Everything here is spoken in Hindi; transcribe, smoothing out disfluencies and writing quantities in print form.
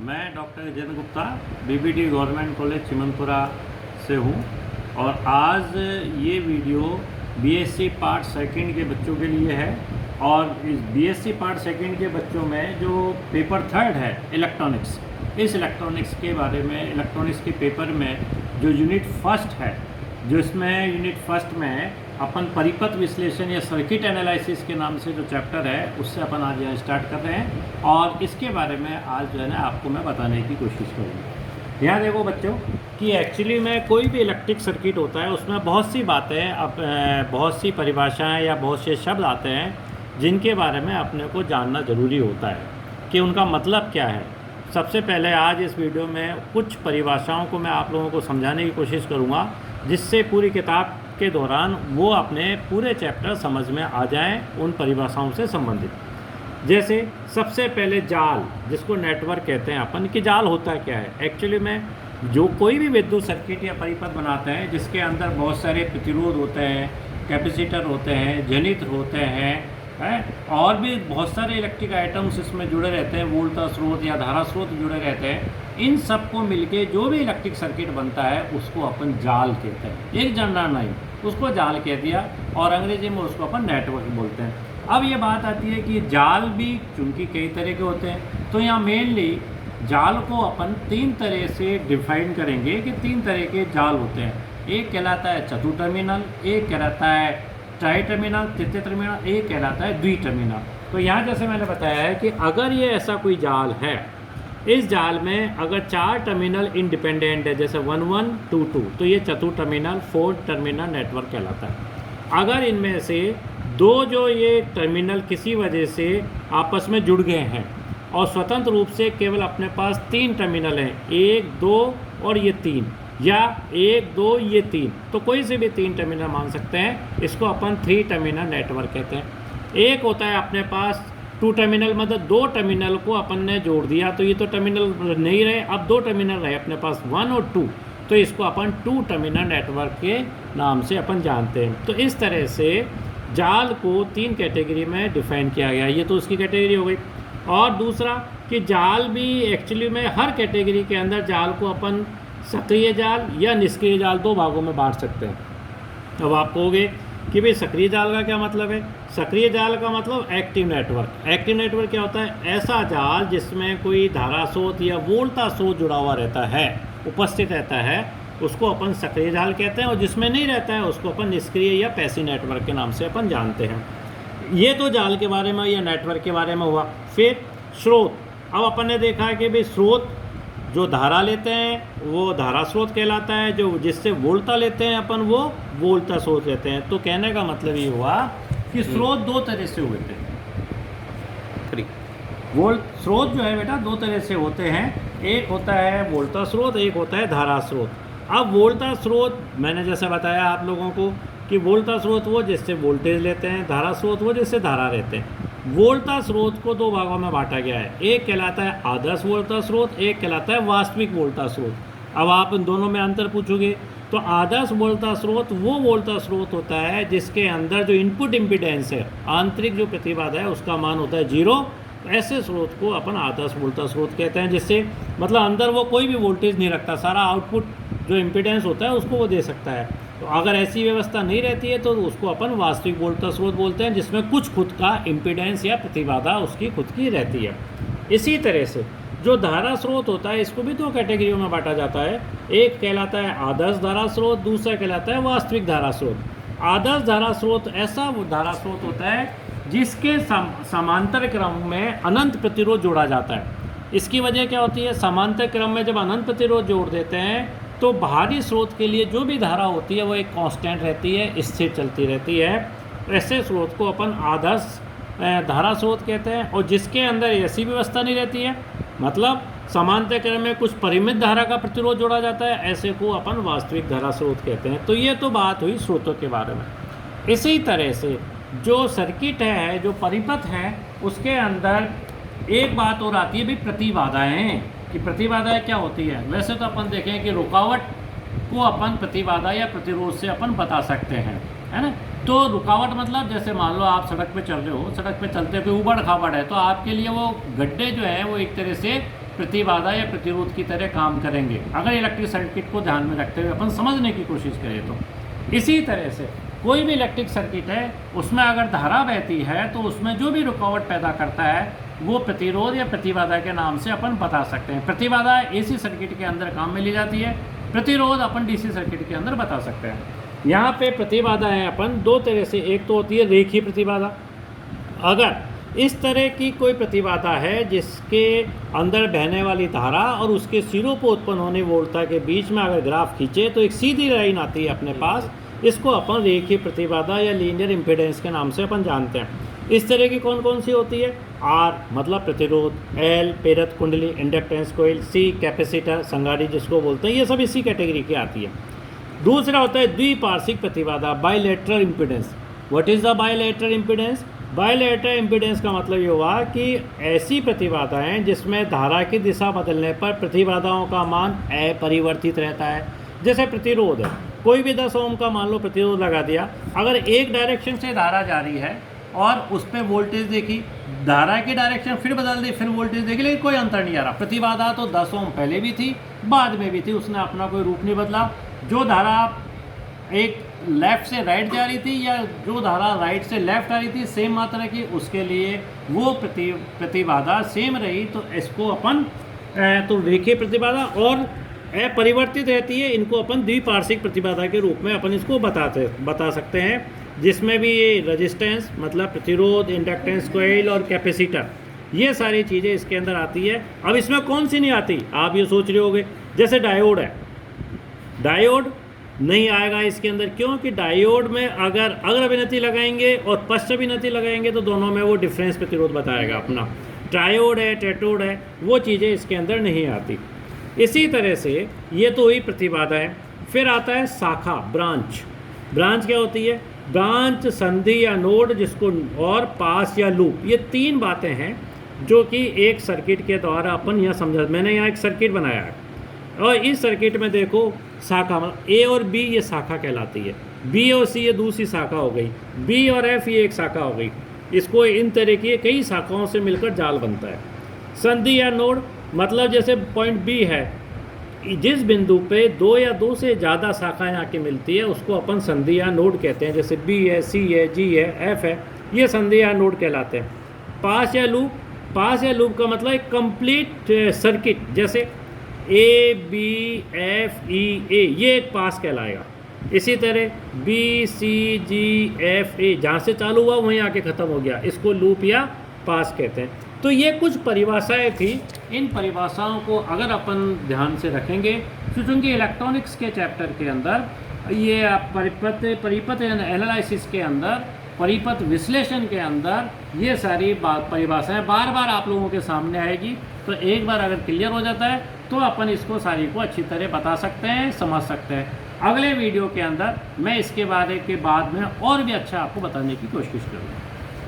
मैं doctor Jitendra Gupta BBD government college Chimanpura से हूँ और आज ये वीडियो बीएससी पार्ट सेकंड के बच्चों के लिए है। और इस बीएससी पार्ट सेकंड के बच्चों में जो पेपर थर्ड है इलेक्ट्रॉनिक्स, इस इलेक्ट्रॉनिक्स के बारे में, इलेक्ट्रॉनिक्स के पेपर में जो यूनिट फर्स्ट है, जो इसमें यूनिट फर्स्ट में अपन परिपथ विश्लेषण या सर्किट एनालिसिस के नाम से जो चैप्टर है उससे अपन आज यहाँ स्टार्ट कर रहे हैं और इसके बारे में आज जो है ना आपको मैं बताने की कोशिश करूँगा। यहाँ देखो बच्चों कि एक्चुअली में कोई भी इलेक्ट्रिक सर्किट होता है उसमें बहुत सी बातें, बहुत सी परिभाषाएं या बहुत से शब्द आते हैं जिनके बारे में अपने को जानना ज़रूरी होता है कि उनका मतलब क्या है। सबसे पहले आज इस वीडियो में कुछ परिभाषाओं को मैं आप लोगों को समझाने की कोशिश करूँगा जिससे पूरी किताब के दौरान वो अपने पूरे चैप्टर समझ में आ जाएं उन परिभाषाओं से संबंधित। जैसे सबसे पहले जाल, जिसको नेटवर्क कहते हैं अपन, कि जाल होता क्या है। एक्चुअली में जो कोई भी विद्युत सर्किट या परिपथ बनाते हैं जिसके अंदर बहुत सारे प्रतिरोध होते हैं, कैपेसिटर होते हैं, जनित्र होते हैं और भी बहुत सारे इलेक्ट्रिक आइटम्स इसमें जुड़े रहते हैं, वोल्टेज स्रोत या धारा स्रोत जुड़े रहते हैं। इन सब को मिलके जो भी इलेक्ट्रिक सर्किट बनता है उसको अपन जाल कहते हैं। एक जनरल नहीं, उसको जाल कह दिया और अंग्रेजी में उसको अपन नेटवर्क बोलते हैं। अब ये बात आती है कि जाल भी चूँकि कई तरह के होते हैं, तो यहाँ मेनली जाल को अपन तीन तरह से डिफाइन करेंगे कि तीन तरह के जाल होते हैं। एक कहलाता है चतुर टर्मिनल, एक कहलाता है ट्राई टर्मिनल, तृतीय टर्मिनल, एक कहलाता है द्वि टर्मिनल। तो यहाँ जैसे मैंने बताया है कि अगर ये ऐसा कोई जाल है, इस जाल में अगर चार टर्मिनल इंडिपेंडेंट है, जैसे 1 1 2 2, तो ये चतुर टर्मिनल 4 टर्मिनल नेटवर्क कहलाता है। अगर इनमें से दो जो ये टर्मिनल किसी वजह से आपस में जुड़ गए हैं और स्वतंत्र रूप से केवल अपने पास तीन टर्मिनल हैं, 1 2 और ये 3, या 1 2 ये 3, तो कोई से भी तीन टर्मिनल मान सकते हैं। इसको अपन 3 टर्मिनल नेटवर्क कहते हैं। एक होता है अपने पास 2 टर्मिनल, मतलब 2 टर्मिनल को अपन ने जोड़ दिया तो ये तो टर्मिनल नहीं रहे, अब 2 टर्मिनल रहे अपने पास 1 और 2, तो इसको अपन 2 टर्मिनल नेटवर्क के नाम से अपन जानते हैं। तो इस तरह से जाल को 3 कैटेगरी में डिफाइन किया गया। ये तो उसकी कैटेगरी हो गई। और दूसरा कि जाल भी एक्चुअली में हर कैटेगरी के अंदर जाल को अपन सक्रिय जाल या निष्क्रिय जाल 2 भागों में बांट सकते हैं। अब आप कहोगे कि भाई सक्रिय जाल का क्या मतलब है। सक्रिय जाल का मतलब एक्टिव नेटवर्क। एक्टिव नेटवर्क क्या होता है? ऐसा जाल जिसमें कोई धारा स्रोत या वोल्टेज स्रोत जुड़ा हुआ रहता है, उपस्थित रहता है, उसको अपन सक्रिय जाल कहते हैं। और जिसमें नहीं रहता है उसको अपन निष्क्रिय या पैसिव नेटवर्क के नाम से अपन जानते हैं। ये तो जाल के बारे में या नेटवर्क के बारे में हुआ। फिर स्रोत। अब अपन ने देखा है कि भाई स्रोत जो धारा लेते हैं वो धारा स्रोत कहलाता है, जो जिससे वोल्टा लेते हैं अपन वो वोल्टा स्रोत लेते हैं। तो कहने का मतलब ये हुआ कि स्रोत 2 तरह से हुए थे। स्रोत जो है बेटा 2 तरह से होते हैं। एक होता है वोल्टा स्रोत, एक होता है धारा स्रोत। अब वोल्टा स्रोत मैंने जैसे बताया आप लोगों को कि वोल्टा स्रोत वो जिससे वोल्टेज लेते हैं, धारा स्रोत वो जिससे धारा रहते हैं। वोल्टा स्रोत को 2 भागों में बांटा गया है। एक कहलाता है आदर्श वोल्टा स्रोत, एक कहलाता है वास्तविक वोल्टा स्रोत। अब आप इन दोनों में अंतर पूछोगे तो आदर्श वोल्टा स्रोत वो वोल्टा स्रोत होता है जिसके अंदर जो इनपुट इम्पीडेंस है, आंतरिक जो प्रतिबाधा है, उसका मान होता है 0। ऐसे स्रोत को अपन आदर्श वोल्टा स्रोत कहते हैं, जिससे मतलब अंदर वो कोई भी वोल्टेज नहीं रखता, सारा आउटपुट जो इम्पीडेंस होता है उसको वो दे सकता है। तो अगर ऐसी व्यवस्था नहीं रहती है तो उसको अपन वास्तविक वोल्टेज स्रोत बोलते हैं, जिसमें कुछ खुद का इम्पीडेंस या प्रतिबाधा उसकी खुद की रहती है। इसी तरह से जो धारा स्रोत होता है इसको भी 2 कैटेगरियों में बांटा जाता है। एक कहलाता है आदर्श धारा स्रोत, दूसरा कहलाता है वास्तविक धारा स्रोत। आदर्श धारा स्रोत ऐसा वो धारा स्रोत होता है जिसके समांतर क्रम में अनंत प्रतिरोध जोड़ा जाता है। इसकी वजह क्या होती है? समांतर क्रम में जब अनंत प्रतिरोध जोड़ देते हैं तो बाहरी स्रोत के लिए जो भी धारा होती है वो एक कांस्टेंट रहती है, स्थिर चलती रहती है। ऐसे स्रोत को अपन आदर्श धारा स्रोत कहते हैं। और जिसके अंदर ऐसी व्यवस्था नहीं रहती है, मतलब समांतर क्रम में कुछ परिमित धारा का प्रतिरोध जोड़ा जाता है, ऐसे को अपन वास्तविक धारा स्रोत कहते हैं। तो ये तो बात हुई स्रोतों के बारे में। इसी तरह से जो सर्किट है, जो परिपथ है, उसके अंदर एक बात और आती है भी प्रतिबाधाएं, कि प्रतिबाधाएं क्या होती है। वैसे तो अपन देखें कि रुकावट को अपन प्रतिबाधा या प्रतिरोध से अपन बता सकते हैं, है ना। तो रुकावट मतलब जैसे मान लो आप सड़क पे चल रहे हो, सड़क पे चलते हुए उबड़ खाबड़ है, तो आपके लिए वो गड्ढे जो है वो एक तरह से प्रतिबाधा या प्रतिरोध की तरह काम करेंगे, अगर इलेक्ट्रिक सर्किट को ध्यान में रखते हुए अपन समझने की कोशिश करें तो। इसी तरह से कोई भी इलेक्ट्रिक सर्किट है, उसमें अगर धारा बहती है तो उसमें जो भी रुकावट पैदा करता है वो प्रतिरोध या प्रतिबाधा के नाम से अपन बता सकते हैं। प्रतिबाधा एसी सर्किट के अंदर काम में ली जाती है, प्रतिरोध अपन डीसी सर्किट के अंदर बता सकते हैं। यहाँ पे प्रतिबाधा है अपन दो तरह से, एक तो होती है रेखीय प्रतिबाधा। अगर इस तरह की कोई प्रतिबाधा है जिसके अंदर बहने वाली धारा और उसके सिरों पर उत्पन्न होने वोल्टता के बीच में अगर ग्राफ खींचे तो एक सीधी लाइन आती है अपने पास, इसको अपन रेखीय प्रतिबाधा या लीनियर इम्पीडेंस के नाम से अपन जानते हैं। इस तरह की कौन कौन सी होती है? आर मतलब प्रतिरोध, एल प्रेरक कुंडली इंडक्टेंस कोइल, सी कैपेसिटर संगाड़ी जिसको बोलते हैं, ये सब इसी कैटेगरी की आती है। दूसरा होता है द्विपार्श्विक प्रतिबाधा, bilateral impedance. What is the bilateral impedance? Bilateral impedance का मतलब ये हुआ कि ऐसी प्रतिबाधाएं जिसमें धारा की दिशा बदलने पर प्रतिबाधाओं का मान अपरिवर्तित रहता है। जैसे प्रतिरोध है, कोई भी 10 ओम का मान लो प्रतिरोध लगा दिया, अगर एक डायरेक्शन से धारा जा रही है और उस पर वोल्टेज देखी, धारा की डायरेक्शन फिर बदल दी, फिर वोल्टेज देखी, लेकिन कोई अंतर नहीं आ रहा। प्रतिबाधा तो 10 ओम पहले भी थी, बाद में भी थी, उसने अपना कोई रूप नहीं बदला। जो धारा एक लेफ़्ट से राइट जा रही थी या जो धारा राइट से लेफ़्ट आ रही थी, सेम मात्रा की, उसके लिए वो प्रतिबाधा सेम रही। तो इसको अपन तो रेखीय प्रतिबाधा और अपरिवर्तित रहती है, इनको अपन द्विपार्श्विक प्रतिबाधा के रूप में अपन इसको बता सकते हैं, जिसमें भी ये रेजिस्टेंस मतलब प्रतिरोध, इंडक्टेंस कोइल और कैपेसिटर, ये सारी चीज़ें इसके अंदर आती है। अब इसमें कौन सी नहीं आती, आप ये सोच रहे होगे, जैसे डायोड है, डायोड नहीं आएगा इसके अंदर। क्यों? कि डायोड में अगर अभिनति लगाएंगे और पश्च अभिनति लगाएंगे तो दोनों में वो डिफरेंस प्रतिरोध बताएगा अपना। ट्रायोड है, टेट्रोड है, वो चीज़ें इसके अंदर नहीं आती। इसी तरह से ये तो हुई प्रतिबाधा है। फिर आता है शाखा, ब्रांच। ब्रांच क्या होती है? ब्रांच, संधि या नोड जिसको, और पास या लूप, ये तीन बातें हैं जो कि एक सर्किट के द्वारा अपन यह समझा। मैंने यहाँ एक सर्किट बनाया है और इस सर्किट में देखो शाखा मतलब ए और बी ये शाखा कहलाती है, बी और सी ये दूसरी शाखा हो गई, बी और एफ ये एक शाखा हो गई। इसको इन तरह की कई शाखाओं से मिलकर जाल बनता है। संधि या नोड मतलब जैसे पॉइंट बी है, जिस बिंदु पे दो या दो से ज़्यादा शाखाएं आके मिलती है उसको अपन संधि या नोड कहते हैं। जैसे बी है, सी है, जी है, एफ है, ये संधि या नोड कहलाते हैं। पास या लूप, पास या लूप का मतलब एक कंप्लीट सर्किट, जैसे ए बी एफ ई ए, ये एक पास कहलाएगा। इसी तरह B C ji F A, जहाँ से चालू हुआ वहीं आके ख़त्म हो गया, इसको लूप या पास कहते हैं। तो ये कुछ परिभाषाएं थी। इन परिभाषाओं को अगर अपन ध्यान से रखेंगे, क्योंकि इलेक्ट्रॉनिक्स के चैप्टर के अंदर ये परिपथ एनालिसिस के अंदर, परिपथ विश्लेषण के अंदर ये सारी परिभाषाएं बार बार आप लोगों के सामने आएगी। तो एक बार अगर क्लियर हो जाता है तो अपन इसको सारी को अच्छी तरह बता सकते हैं, समझ सकते हैं। अगले वीडियो के अंदर मैं इसके बारे के बाद में और भी अच्छा आपको बताने की कोशिश करूँगा।